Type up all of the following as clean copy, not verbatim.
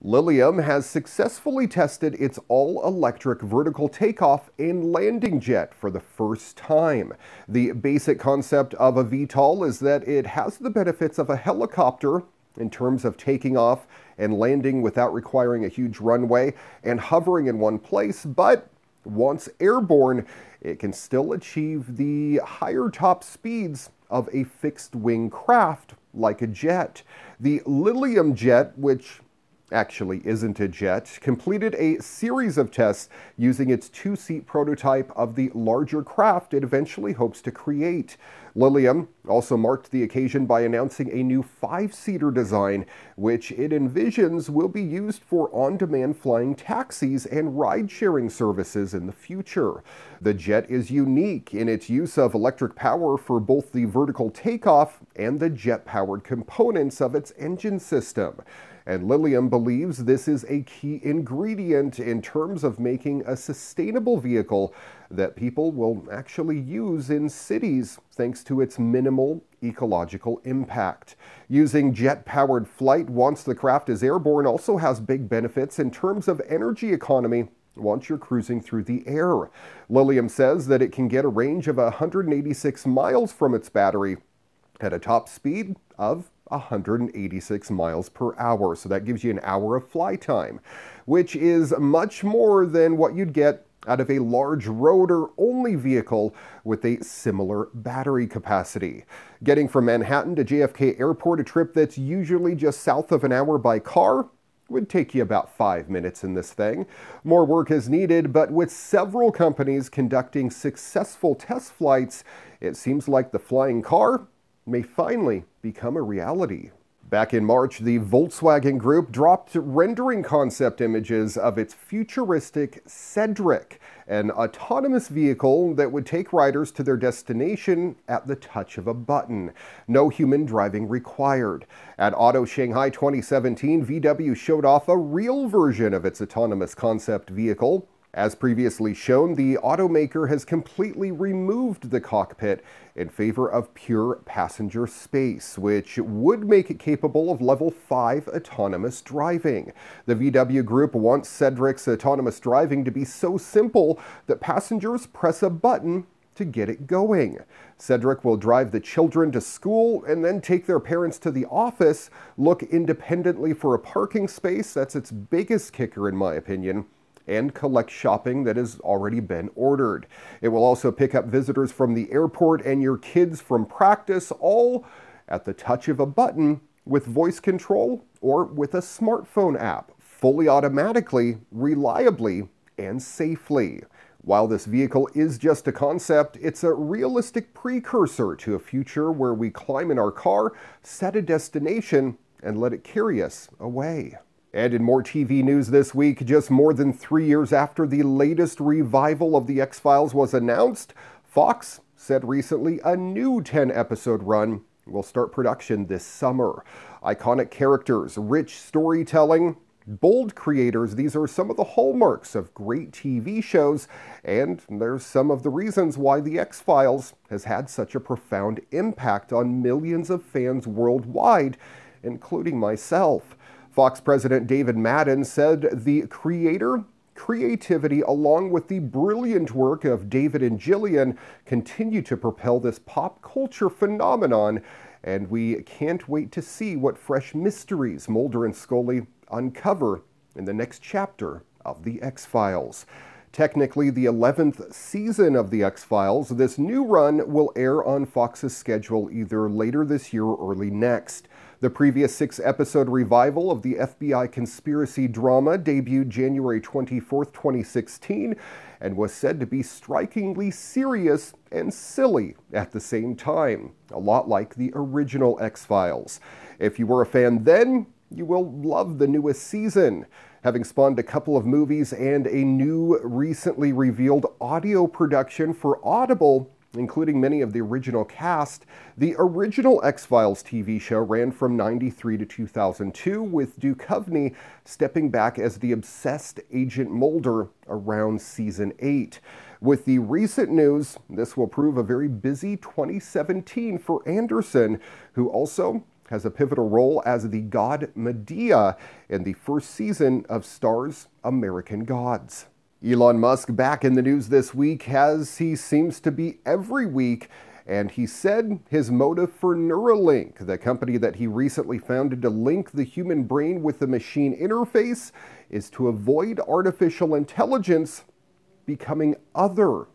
Lilium has successfully tested its all-electric vertical takeoff and landing jet for the first time. The basic concept of a VTOL is that it has the benefits of a helicopter in terms of taking off and landing without requiring a huge runway and hovering in one place, but once airborne, it can still achieve the higher top speeds of a fixed-wing craft like a jet. The Lilium jet, which actually isn't a jet, completed a series of tests using its two-seat prototype of the larger craft it eventually hopes to create. Lilium also marked the occasion by announcing a new five-seater design, which it envisions will be used for on-demand flying taxis and ride-sharing services in the future. The jet is unique in its use of electric power for both the vertical takeoff and the jet-powered components of its engine system. And Lilium believes this is a key ingredient in terms of making a sustainable vehicle that people will actually use in cities thanks to its minimal ecological impact. Using jet-powered flight once the craft is airborne also has big benefits in terms of energy economy once you're cruising through the air. Lilium says that it can get a range of 186 miles from its battery at a top speed of 186 miles per hour. So that gives you an hour of fly time, which is much more than what you'd get out of a large rotor-only vehicle with a similar battery capacity. Getting from Manhattan to JFK Airport, a trip that's usually just south of an hour by car, would take you about 5 minutes in this thing. More work is needed, but with several companies conducting successful test flights, it seems like the flying car may finally become a reality. Back in March, the Volkswagen Group dropped rendering concept images of its futuristic Cedric, an autonomous vehicle that would take riders to their destination at the touch of a button. No human driving required. At Auto Shanghai 2017, VW showed off a real version of its autonomous concept vehicle. As previously shown, the automaker has completely removed the cockpit in favor of pure passenger space, which would make it capable of level 5 autonomous driving. The VW Group wants Cedric's autonomous driving to be so simple that passengers press a button to get it going. Cedric will drive the children to school and then take their parents to the office, look independently for a parking space, that's its biggest kicker in my opinion, and collect shopping that has already been ordered. It will also pick up visitors from the airport and your kids from practice, all at the touch of a button with voice control or with a smartphone app, fully automatically, reliably, and safely. While this vehicle is just a concept, it's a realistic precursor to a future where we climb in our car, set a destination, and let it carry us away. And in more TV news this week, just more than 3 years after the latest revival of the X-Files was announced, Fox said recently a new 10-episode run will start production this summer. Iconic characters, rich storytelling, bold creators, these are some of the hallmarks of great TV shows, and there's some of the reasons why the X-Files has had such a profound impact on millions of fans worldwide, including myself. Fox President David Madden said the creativity, along with the brilliant work of David and Gillian, continue to propel this pop culture phenomenon, and we can't wait to see what fresh mysteries Mulder and Scully uncover in the next chapter of The X-Files. Technically the 11th season of The X-Files, this new run will air on Fox's schedule either later this year or early next. The previous 6-episode revival of the FBI conspiracy drama debuted January 24, 2016, and was said to be strikingly serious and silly at the same time, a lot like the original X-Files. If you were a fan then, you will love the newest season. Having spawned a couple of movies and a new, recently revealed audio production for Audible, including many of the original cast, the original X-Files TV show ran from '93 to 2002, with Duchovny stepping back as the obsessed Agent Mulder around season 8. With the recent news, this will prove a very busy 2017 for Anderson, who also has a pivotal role as the god Medea in the first season of Star's American Gods. Elon Musk back in the news this week, as he seems to be every week, and he said his motive for Neuralink, the company that he recently founded to link the human brain with the machine interface, is to avoid artificial intelligence becoming other.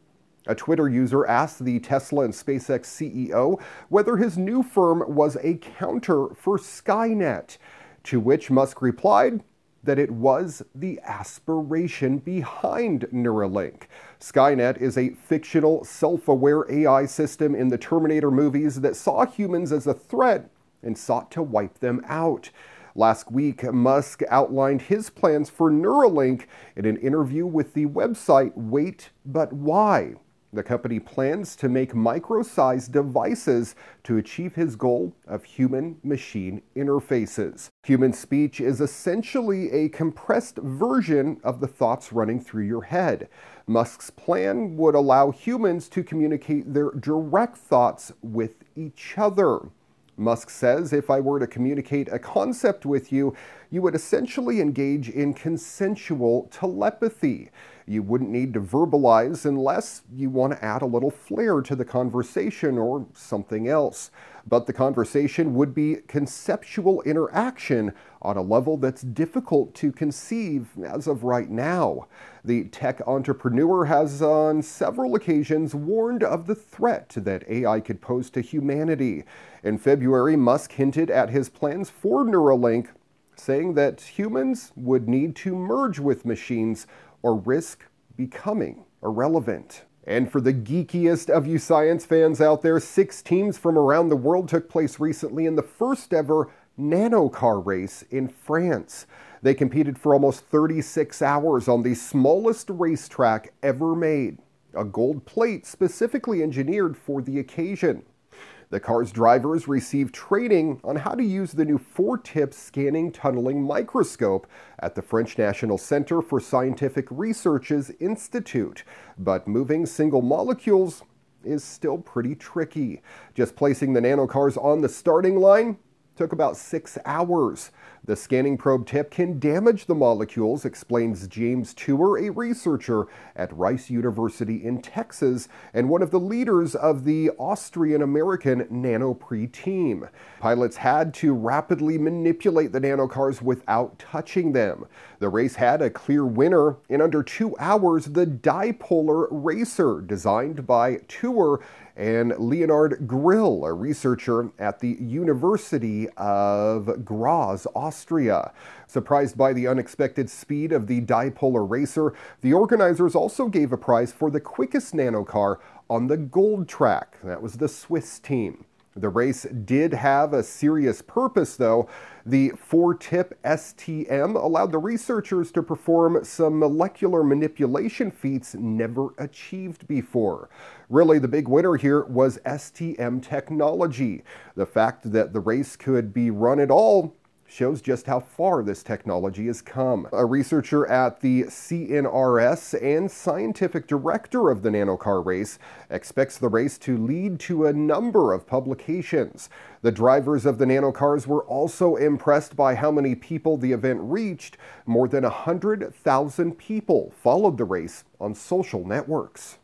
A Twitter user asked the Tesla and SpaceX CEO whether his new firm was a counter for Skynet, to which Musk replied that it was the aspiration behind Neuralink. Skynet is a fictional, self-aware AI system in the Terminator movies that saw humans as a threat and sought to wipe them out. Last week, Musk outlined his plans for Neuralink in an interview with the website Wait But Why. The company plans to make micro-sized devices to achieve his goal of human-machine interfaces. Human speech is essentially a compressed version of the thoughts running through your head. Musk's plan would allow humans to communicate their direct thoughts with each other. Musk says, if I were to communicate a concept with you, you would essentially engage in consensual telepathy. You wouldn't need to verbalize unless you want to add a little flair to the conversation or something else. But the conversation would be conceptual interaction on a level that's difficult to conceive as of right now. The tech entrepreneur has on several occasions warned of the threat that AI could pose to humanity. In February, Musk hinted at his plans for Neuralink, saying that humans would need to merge with machines or risk becoming irrelevant. And for the geekiest of you science fans out there, 6 teams from around the world took place recently in the first ever Nanocar race in France. They competed for almost 36 hours on the smallest racetrack ever made, a gold plate specifically engineered for the occasion. The car's drivers received training on how to use the new 4-tip scanning tunneling microscope at the French National Center for Scientific Research's Institute. But moving single molecules is still pretty tricky. Just placing the nanocars on the starting line took about 6 hours. The scanning probe tip can damage the molecules, explains James Tour, a researcher at Rice University in Texas and one of the leaders of the Austrian-American NanoPre team. Pilots had to rapidly manipulate the nanocars without touching them. The race had a clear winner. In under 2 hours, the dipolar racer, designed by Tour and Leonard Grill, a researcher at the University of Graz, Austria. Surprised by the unexpected speed of the dipolar racer, the organizers also gave a prize for the quickest nanocar on the gold track. That was the Swiss team. The race did have a serious purpose, though. The 4-tip STM allowed the researchers to perform some molecular manipulation feats never achieved before. Really, the big winner here was STM technology. The fact that the race could be run at all shows just how far this technology has come. A researcher at the CNRS and scientific director of the Nanocar race expects the race to lead to a number of publications. The drivers of the nanocars were also impressed by how many people the event reached. More than 100,000 people followed the race on social networks.